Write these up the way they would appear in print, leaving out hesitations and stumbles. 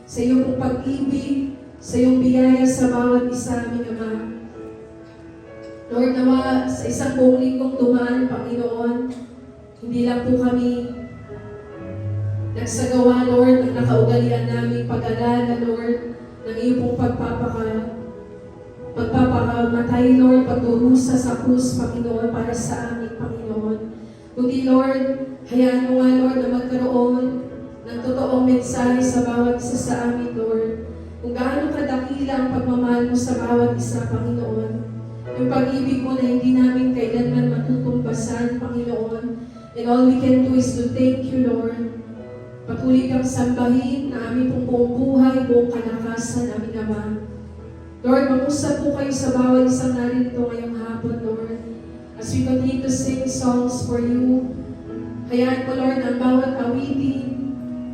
sa iyong pong pag-ibig, sa iyong biyaya sa bawat isa, aming Ama. Lord, nawa sa isang buong linggong dumaan, Panginoon, hindi lang po kami nagsagawa, Lord, ng nakaugalian namin pag-alala, Lord, ng iyong pong pagpapakamatay, Lord, pagdurusa sa krus, Panginoon, para sa amin, Panginoon. Kundi, Lord, hayaan mo nga, Lord, na magkaroon ng totoong mensahe sa bawat isa sa amin, Lord. Kung gaano kadakila ang pagmamahal mo sa bawat isa, Panginoon. Yung pag-ibig mo na hindi namin kailanman matutumbasan, Panginoon. And all we can do is to thank you, Lord. Patuloy kang sambahin na aming pong buong buhay, buong kalakasan, aming Ama. Lord, mag-usap po kayo sa bawat isang narito ngayong hapon, Lord. As we continue to sing songs for you, hayaan mo, Lord, ang bawat awitin,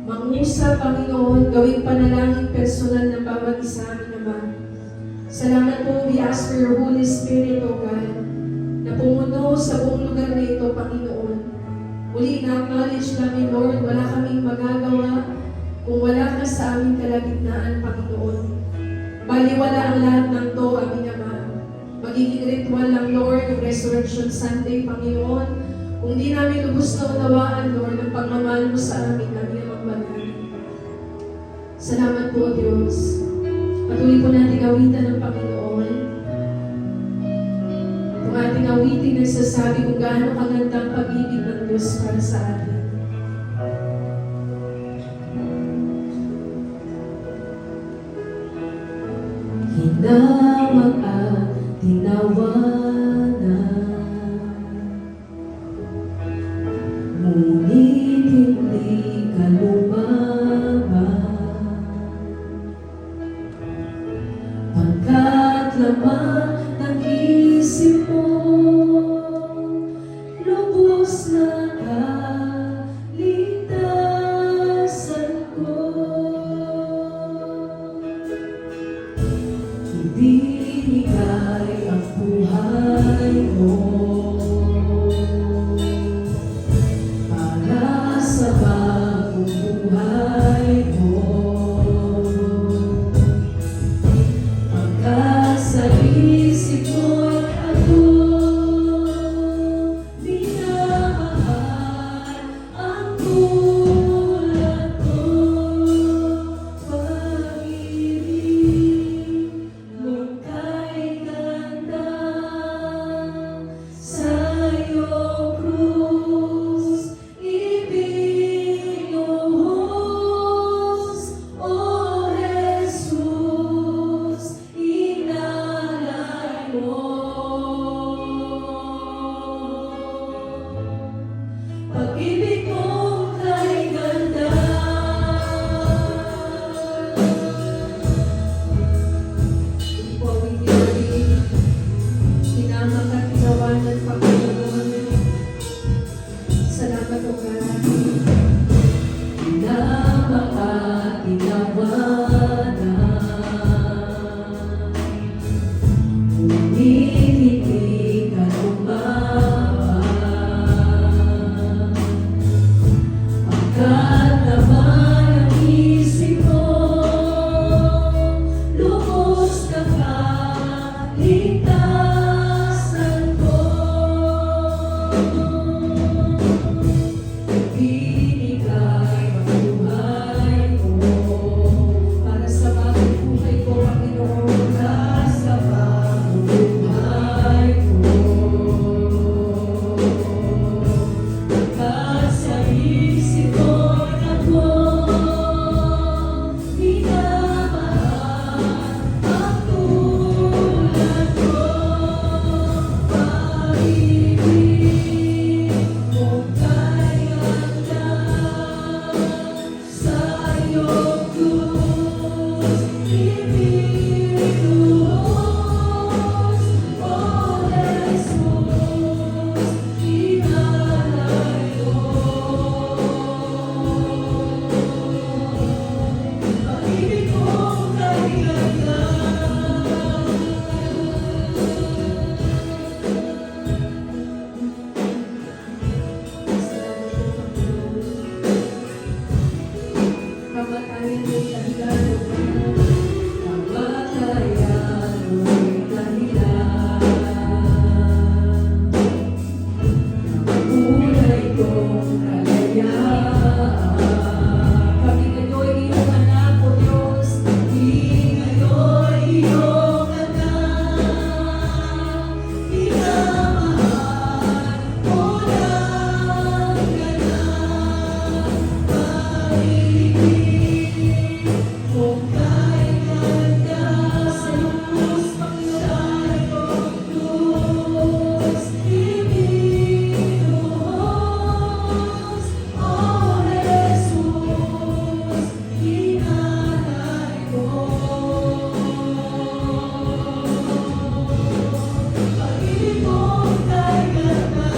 mangusap, Panginoon, gawing panalangin personal ng bawat isa, aming Ama. Salamat po, we ask for your Holy Spirit, O God, na pumuno sa buong lugar na ito, Panginoon. Muli na-acknowledge namin, Lord, wala kaming magagawa kung wala ka sa aming kalagitnaan, Panginoon. Baliwala ang lahat ng to, aming Ama. Magiging ritual lang, Lord, ng Resurrection Sunday, Panginoon. Kung di namin lubos na unawaan, Lord, ang pagmamahal mo sa amin, aming Amang Banal. Salamat po, Diyos. Patuloy po natin awitan ng Panginoon. Kung ating awitin nagsasabi kung gaano kagandang pag-ibig ng Diyos para sa atin. Hinawag at tinawanan, ngunit hindi ka lumabas. kamatayan ay dahilan, O God. Kamatayan ay dahilan. Kulay kong kalayaan. Kami ngayon iyong anak, O Diyos. Kami ngayon iyong anak. Minamahal mo lang ganap. Pag-ibig mong kay ganda sa iyong krus, Panginoon, krus. Ibinuhos, O Jesus, hinalay mo. Pag-ibig mong kay ganda,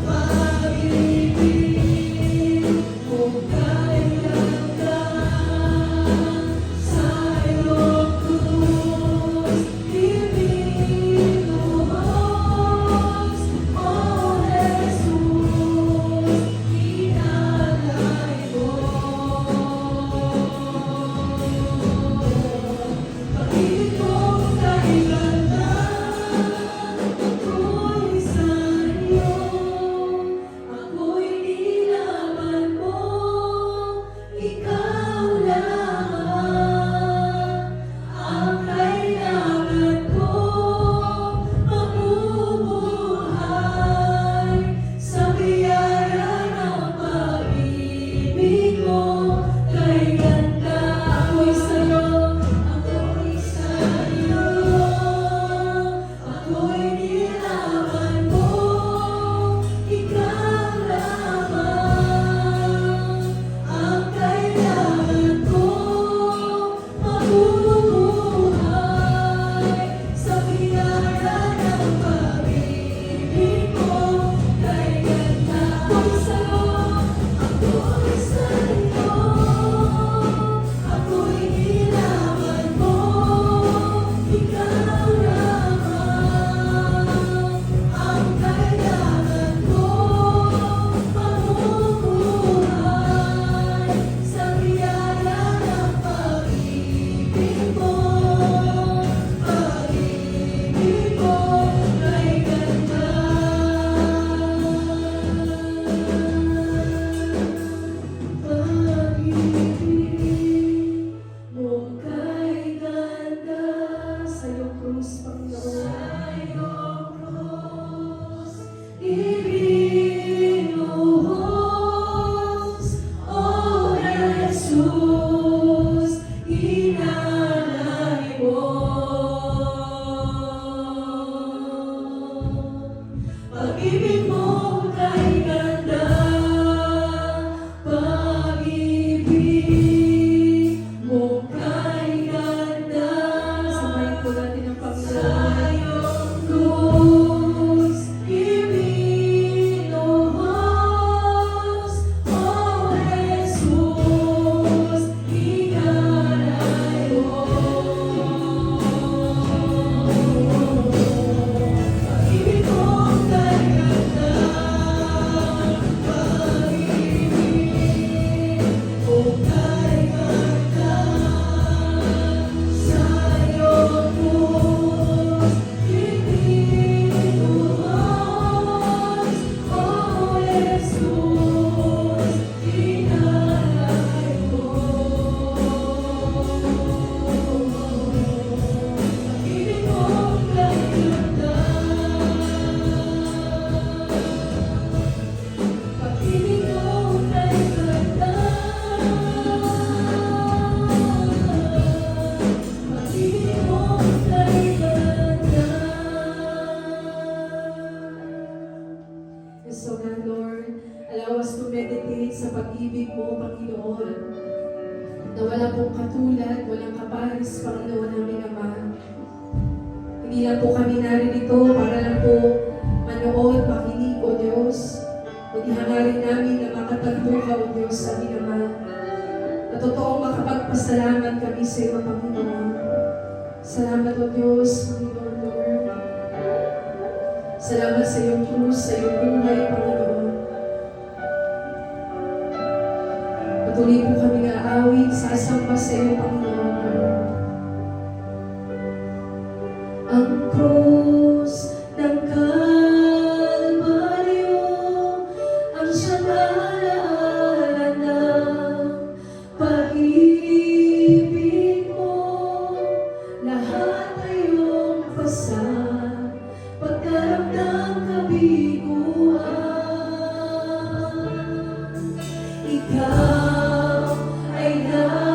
pag-ibig mong kay ganda sa iyong krus. Ibinuhos, O Jesus, hinalay mo. Pag-ibig mong kay ganda, ako'y sa iyo. Ako'y nilaban mo, ikaw lamang ang kailangan ko. Mabubuhay sa biyaya ng pag-ibig mo kay ganda. Ako'y sa'yo, ako'y sa'yo. Ako'y nilaban mo, ikaw lamang ang kailangan ko. Mabubuhay sa biyaya ng pag-ibig mo kay ganda. Ako'y sa'yo, ako'y sa'yo. Ako'y nilaban mo, ikaw lamang ang kailangan ko. Mabubuhay sa biyaya ng pag-ibig mo, pag-ibig mo kay ganda. Pag-ibig mong kay ganda sa iyong krus, Panginoon. Sa iyong krus, ibinuhos, O Jesus, hinalay mo. Pag-ibig mong kay ganda, pag-ibig mong kay ganda. Sabayin po natin ang Panginoon. Sa iyong krus, ibinuhos, O Jesus, hinalay mo. Pag-ibig mong kay ganda, pag-ibig mong kay ganda sa iyong krus, ibinuhos, O Jesus, hinalay mo. Pag-ibig mong kay ganda, pag-ibig mong kay ganda, pag-ibig mong kay ganda. And so God, Lord, allow us to meditate sa pag-ibig mo, Panginoon, na wala pong katulad, walang kapares, Panginoon naming Ama. Hindi lang po kami naririto para lang po manood, makinig, O Diyos. Kundi hangarin namin na makatagpo ka, O Diyos, sa aming Ama. Na totoong makapagpasalamat kami sa iyo, Panginoon. Salamat, O Diyos, Panginoon, Lord. Salamat sa iyong krus, sa iyong buhay, Panginoon. Patuloy po kami sa iyo, Panginoon. Ang krus ng Kalbaryo ang siyang alaala ng pag-ibig mo. Lahat ay iyong pasal, pagkaramdam kabiguan. Ikaw ay nagmahal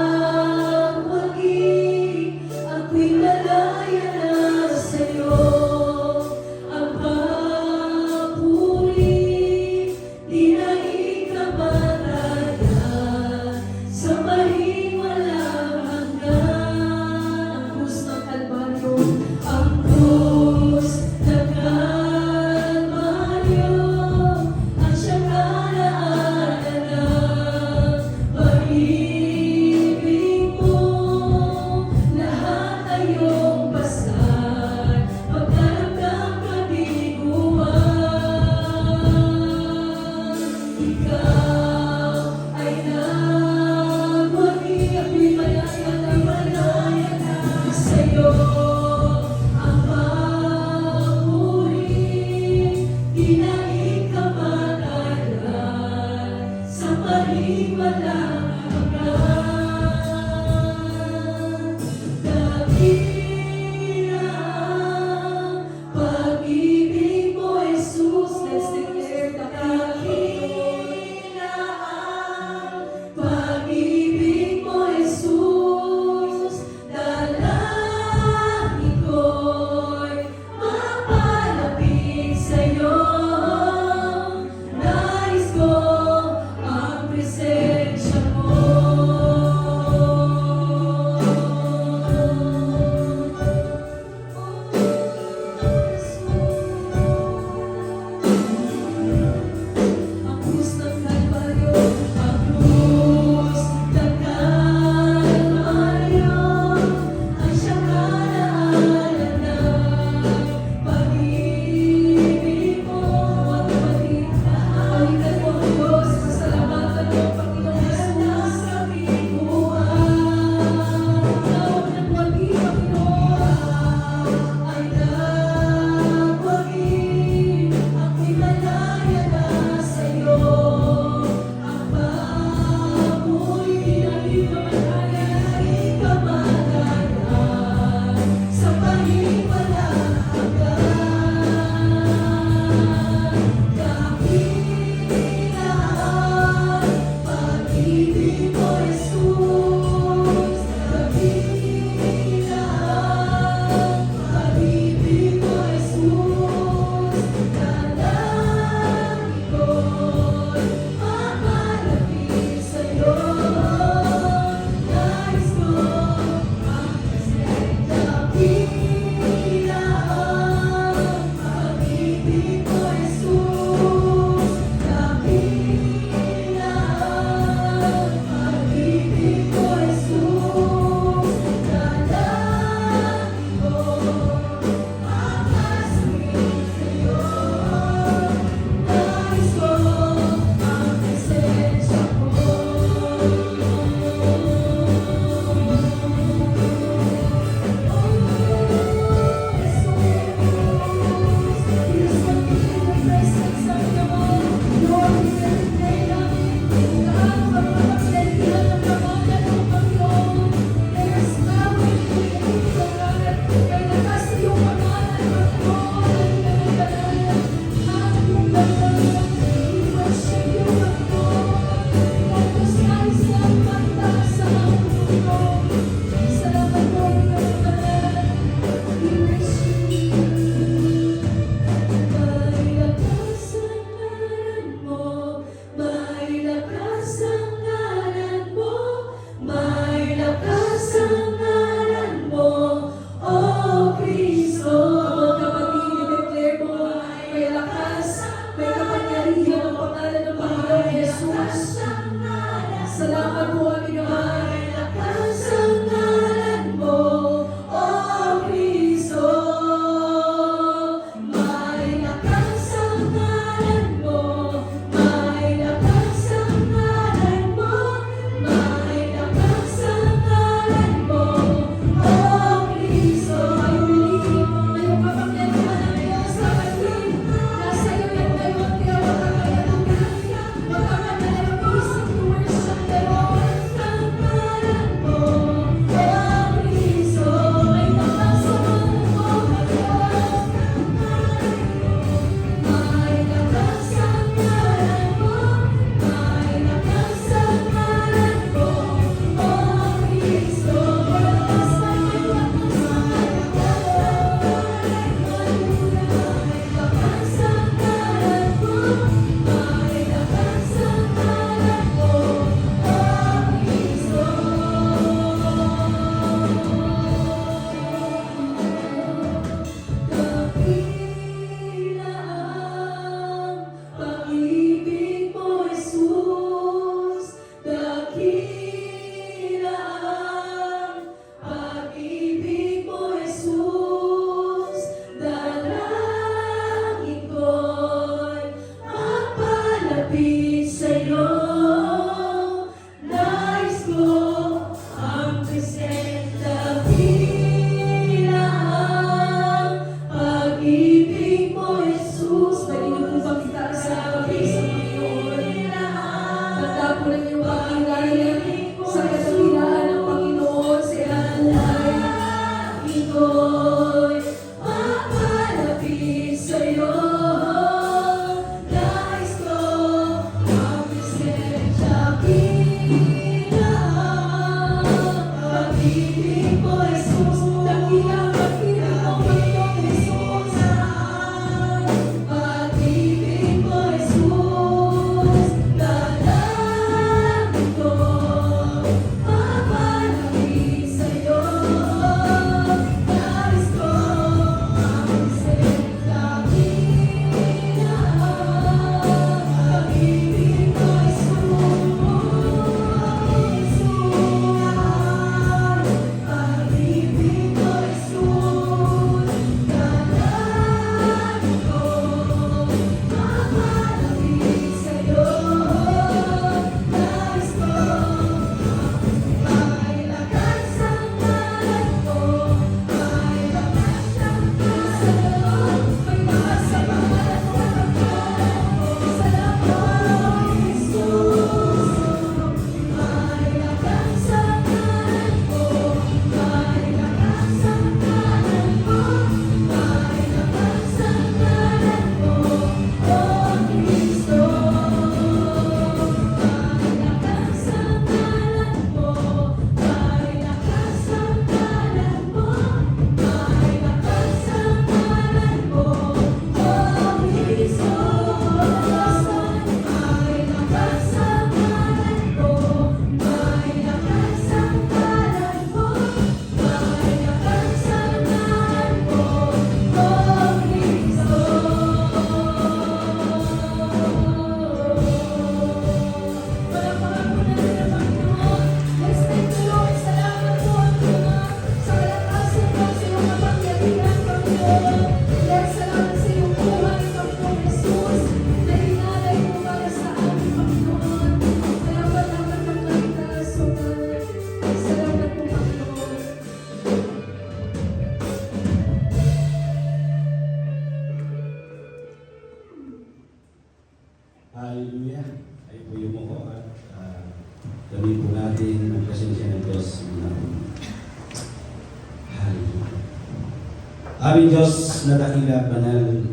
Aming Diyos na dakila banal,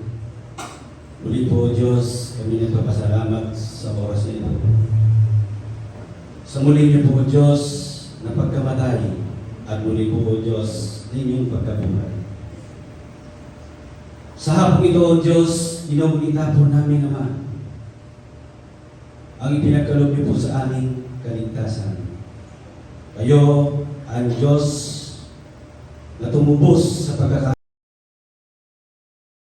muli po Diyos, kami nagpapasalamat sa oras na ito. Sa muli niyo po Diyos na pagkamatay at muli po Diyos na inyong pagkabuhay. Sa hapong ito Diyos, inumulita po namin Ama ang ipinagkaloob niyo po sa aming kaligtasan. Kayo ang Diyos na tumubos sa pagkakaroon